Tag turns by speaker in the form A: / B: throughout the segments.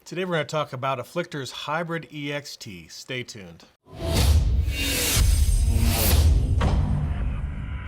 A: Today we're going to talk about Afflictor's Hybrid EXT. Stay tuned.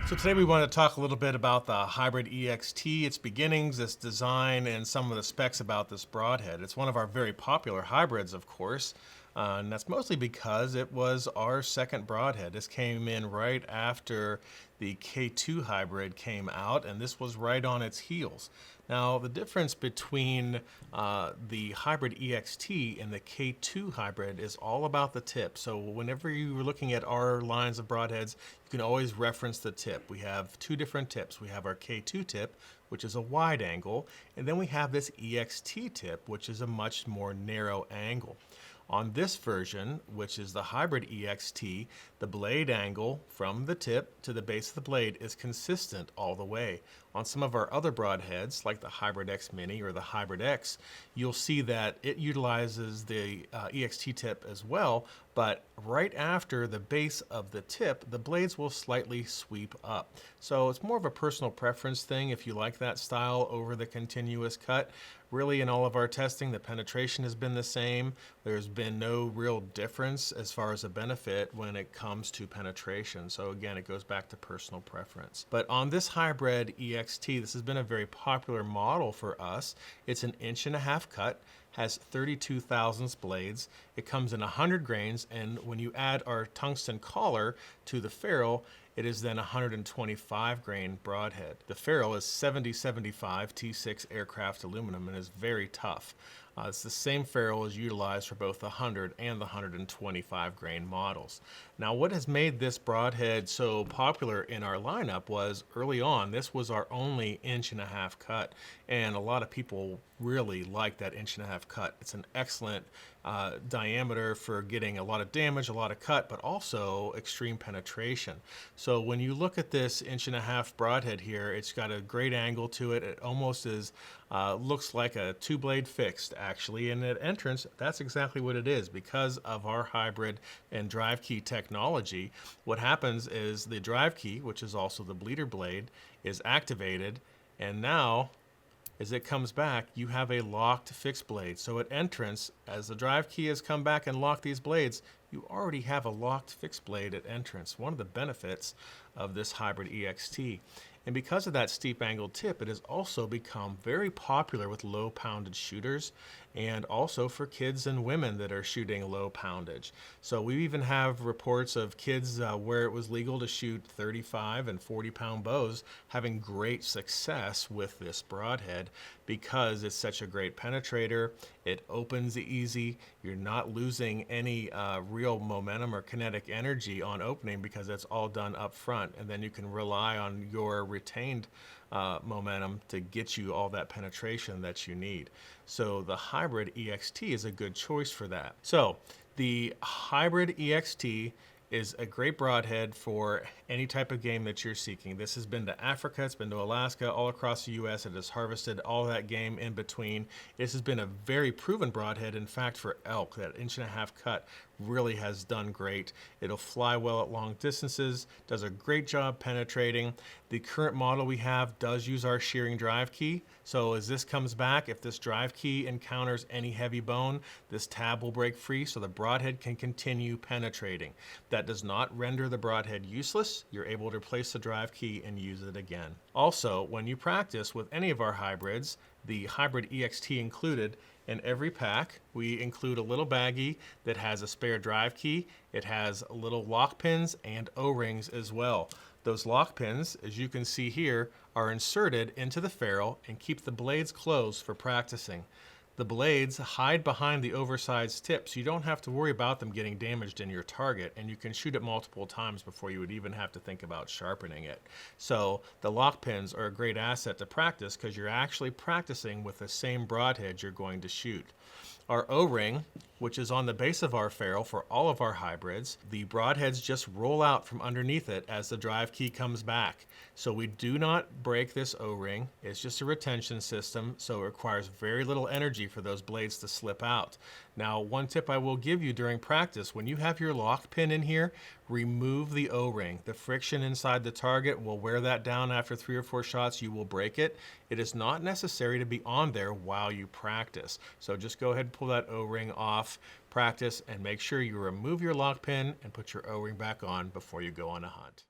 A: So today we want to talk a little bit about the Hybrid EXT, its beginnings, its design, and some of the specs about this broadhead. It's one of our very popular hybrids, of course, and that's mostly because it was our second broadhead. This came in right after the K2 hybrid came out, and this was right on its heels. Now, the difference between the Hybrid EXT and the K2 hybrid is all about the tip. So whenever you're looking at our lines of broadheads, you can always reference the tip. We have two different tips. We have our K2 tip, which is a wide angle, and then we have this EXT tip, which is a much more narrow angle. On this version, which is the Hybrid EXT, the blade angle from the tip to the base of the blade is consistent all the way. On some of our other broadheads, like the Hybrid X Mini or the Hybrid X, you'll see that it utilizes the EXT tip as well, but right after the base of the tip, the blades will slightly sweep up. So it's more of a personal preference thing if you like that style over the continuous cut. Really, in all of our testing, the penetration has been the same. There's been no real difference as far as a benefit when it comes to penetration. So again, it goes back to personal preference. But on this Hybrid EXT, this has been a very popular model for us. It's an 1.5-inch cut, has 32 thousandths blades. It comes in 100 grains, and when you add our tungsten collar to the ferrule, it is then 125 grain broadhead. The ferrule is 7075 T6 aircraft aluminum and is very tough. It's the same ferrule as utilized for both the 100 and the 125 grain models. Now, what has made this broadhead so popular in our lineup was early on, this was our only 1.5-inch cut, and a lot of people really like that 1.5-inch cut. It's an excellent diameter for getting a lot of damage, a lot of cut, but also extreme penetration. So when you look at this 1.5-inch broadhead here, it's got a great angle to it. It almost is looks like a two-blade fixed, actually, and at entrance, that's exactly what it is. Because of our hybrid and drive key technology, what happens is the drive key, which is also the bleeder blade, is activated, and now as it comes back, you have a locked fixed blade. So at entrance, as the drive key has come back and locked these blades, you already have a locked fixed blade at entrance. One of the benefits of this Hybrid EXT. And because of that steep angled tip, it has also become very popular with low poundage shooters and also for kids and women that are shooting low poundage. So we even have reports of kids where it was legal to shoot 35 and 40-pound bows having great success with this broadhead because it's such a great penetrator. It opens easy. You're not losing any real momentum or kinetic energy on opening because it's all done up front, and then you can rely on your retained momentum to get you all that penetration that you need. So the Hybrid EXT is a good choice for that. So the Hybrid EXT is a great broadhead for any type of game that you're seeking. This has been to Africa, it's been to Alaska, all across the US. It has harvested all that game in between. This has been a very proven broadhead. In fact, for elk, that 1.5-inch cut really has done great. It'll fly well at long distances, does a great job penetrating. The current model we have does use our shearing drive key. So as this comes back, if this drive key encounters any heavy bone, this tab will break free so the broadhead can continue penetrating. That does not render the broadhead useless. You're able to replace the drive key and use it again. Also, when you practice with any of our hybrids, the Hybrid EXT included, in every pack, we include a little baggie that has a spare drive key. It has little lock pins and O-rings as well. Those lock pins, as you can see here, are inserted into the ferrule and keep the blades closed for practicing. The blades hide behind the oversized tips. You don't have to worry about them getting damaged in your target, and you can shoot it multiple times before you would even have to think about sharpening it. So the lock pins are a great asset to practice because you're actually practicing with the same broadhead you're going to shoot. Our O-ring, which is on the base of our ferrule for all of our hybrids, the broadheads just roll out from underneath it as the drive key comes back. So we do not break this O-ring. It's just a retention system, so it requires very little energy for those blades to slip out. Now, one tip I will give you during practice, when you have your lock pin in here, remove the O-ring. The friction inside the target will wear that down after 3 or 4 shots. You will break it. It is not necessary to be on there while you practice. So just go ahead and pull that O-ring off, practice, and make sure you remove your lock pin and put your O-ring back on before you go on a hunt.